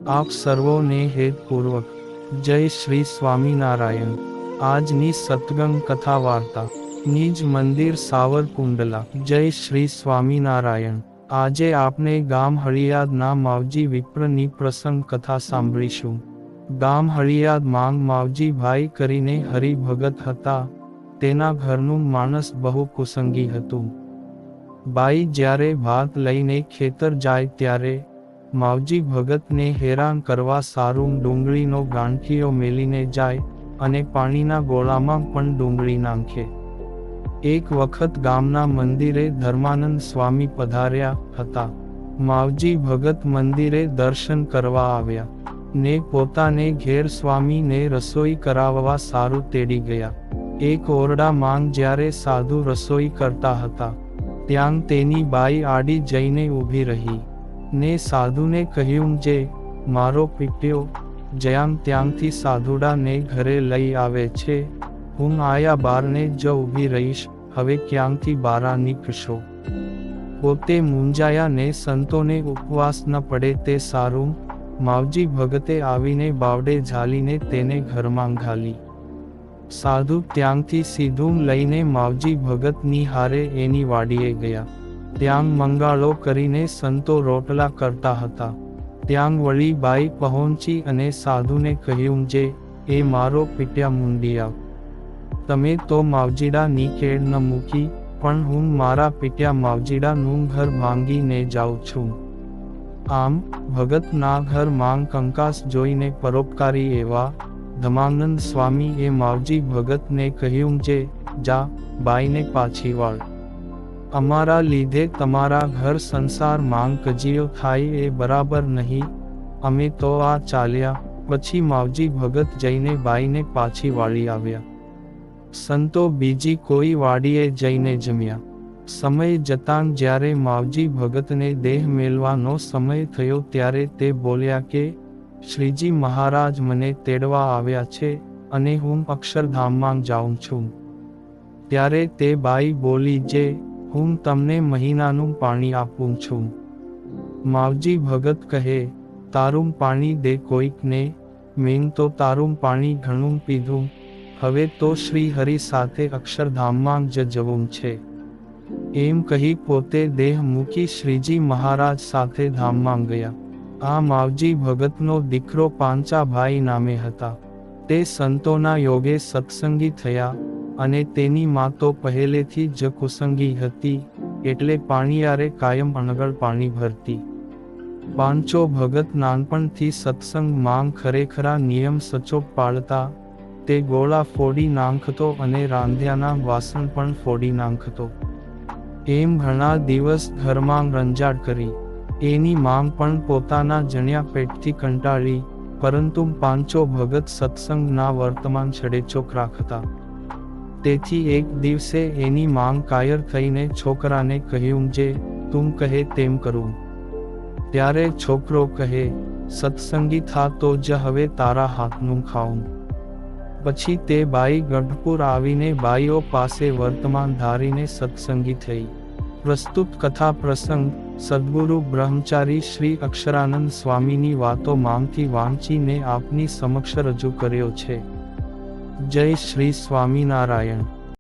આપ સર્વોને હેતપૂર્વક જય શ્રી સ્વામિનારાયણ। આજની સત્સંગ કથા વાર્તા નિજ મંદિર સાવરકુંડલા। જય શ્રી સ્વામિનારાયણ। આજે આપણે ગામ હળિયાદના માવજી વિપ્રની પ્રસંગ કથા સાંભળીશું। ગામ હળિયાદ માંગ માવજી ભાઈ કરીને હરિભગત હતા। તેના ઘરનું માણસ બહુ કુસંગી હતું। બાઈ જ્યારે ભાત લઈને ખેતર જાય ત્યારે માવજી ભગતને હેરાન કરવા સારું ડુંગળીનો ગાંઠિયો મેલીને જાય અને પાણીના ગોળામાં પણ ડુંગળી નાખે। એક વખત ગામના મંદિરે ધર્માનંદ સ્વામી પધાર્યા હતા। માવજી ભગત મંદિરે દર્શન કરવા આવ્યા ને પોતાને ઘેર સ્વામીને રસોઈ કરાવવા સારું તેડી ગયા। એક ઓરડા માંગ જ્યારે સાધુ રસોઈ કરતા હતા ત્યાં તેની બાઈ આડી જઈને ઊભી રહી ને સાધુને કહ્યું, જે મારો પીટ્યો જ્યાં ત્યાંથી સાધુડાને ઘરે લઈ આવે છે, હું આયા બારને જ ઊભી રહીશ, હવે ક્યાંથી બારા નીકળશો। પોતે મૂંઝાયા ને સંતોને ઉપવાસ ન પડે તે સારું। માવજી ભગતે આવીને બાવડે ઝાલીને તેને ઘરમાં ઘાલી। સાધુ ત્યાંથી સીધું લઈને માવજી ભગતની હારે એની વાડીએ ગયા। ત્યાં મંગાળો કરીને સંતો રોટલા કરતા હતા। ત્યાં વળી બાઈ પહોંચી અને સાધુને કહ્યું, જે એ મારો પીટ્યા મુંડિયા, તમે તો માવજીડાની કેળ ન મૂકી, પણ હું મારા પીટ્યા માવજીડાનું ઘર ભાંગીને જાઉં છું। આમ ભગતના ઘર માંગ કંકાસ જોઈને પરોપકારી એવા ધર્માનંદ સ્વામી એ માવજી ભગતને કહ્યું, જે જા બાઈને પાછી વાળ, અમારા લીધે તમારા ઘર સંસાર માંગ કજીયો થાય એ બરાબર નહીં, અમે તો આ ચાલ્યા। પછી માવજી ભગત જઈને બાઈને પાછી વાળી આવ્યા। સંતો બીજી કોઈ વાડીએ જઈને જમ્યા। સમય જતાં જ્યારે માવજી ભગતને દેહ મેલવાનો સમય થયો ત્યારે તે બોલ્યા કે શ્રીજી મહારાજ મને તેડવા આવ્યા છે અને હું અક્ષરધામમાં જાઉં છું। ત્યારે તે બાઈ બોલી, જે હું તમને મહિનાનું પાણી આપું છું। માવજી ભગત કહે, તારું પાણી દે કોઈકને, મેં તો તારું પાણી ઘણું પીધું, હવે તો શ્રી હરિ સાથે અક્ષરધામમાં જ જવું છે। એમ કહી પોતે દેહ મૂકી શ્રીજી મહારાજ સાથે ધામમાં ગયા। આ માવજી ભગતનો દીકરો પાંચાભાઈ નામે હતા। તે સંતોના યોગે સત્સંગી થયા અને તેની મા તો પહેલેથી જ કુસંગી હતી, એટલે પાણીયારે કાયમ અણગળ પાણી ભરતી। પાંચો ભગત નાનપણથી સત્સંગ માંગ ખરેખરા નિયમ સચોટ પાળતા। તે ગોળા ફોડી નાંખતો અને રાંધ્યાના વાસણ પણ ફોડી નાંખતો। એમ ઘણા દિવસ ઘરમાં રંજાડ કરી। એની માંગ પણ પોતાના જણ્યા પેટથી કંટાળી, પરંતુ પાંચો ભગત સત્સંગના વર્તમાન છડેચોક રાખતા। તેથી એક દિવસે એની માંગ કાયર થઈને છોકરાને કહ્યું, જે તું કહે તેમ કરું। ત્યારે છોકરો કહે, સત્સંગી થા તો જ હવે તારા હાથનું ખાઉં। પછી તે બાઈ ગઢપુર આવીને બાઈઓ પાસે વર્તમાન ધારીને સત્સંગી થઈ। પ્રસ્તુત કથા પ્રસંગ સદ્ગુરુ બ્રહ્મચારી શ્રી અક્ષરાનંદ સ્વામીની વાતો માંથી વાંચીને આપની સમક્ષ રજૂ કર્યો છે। જય શ્રી સ્વામિનારાયણ।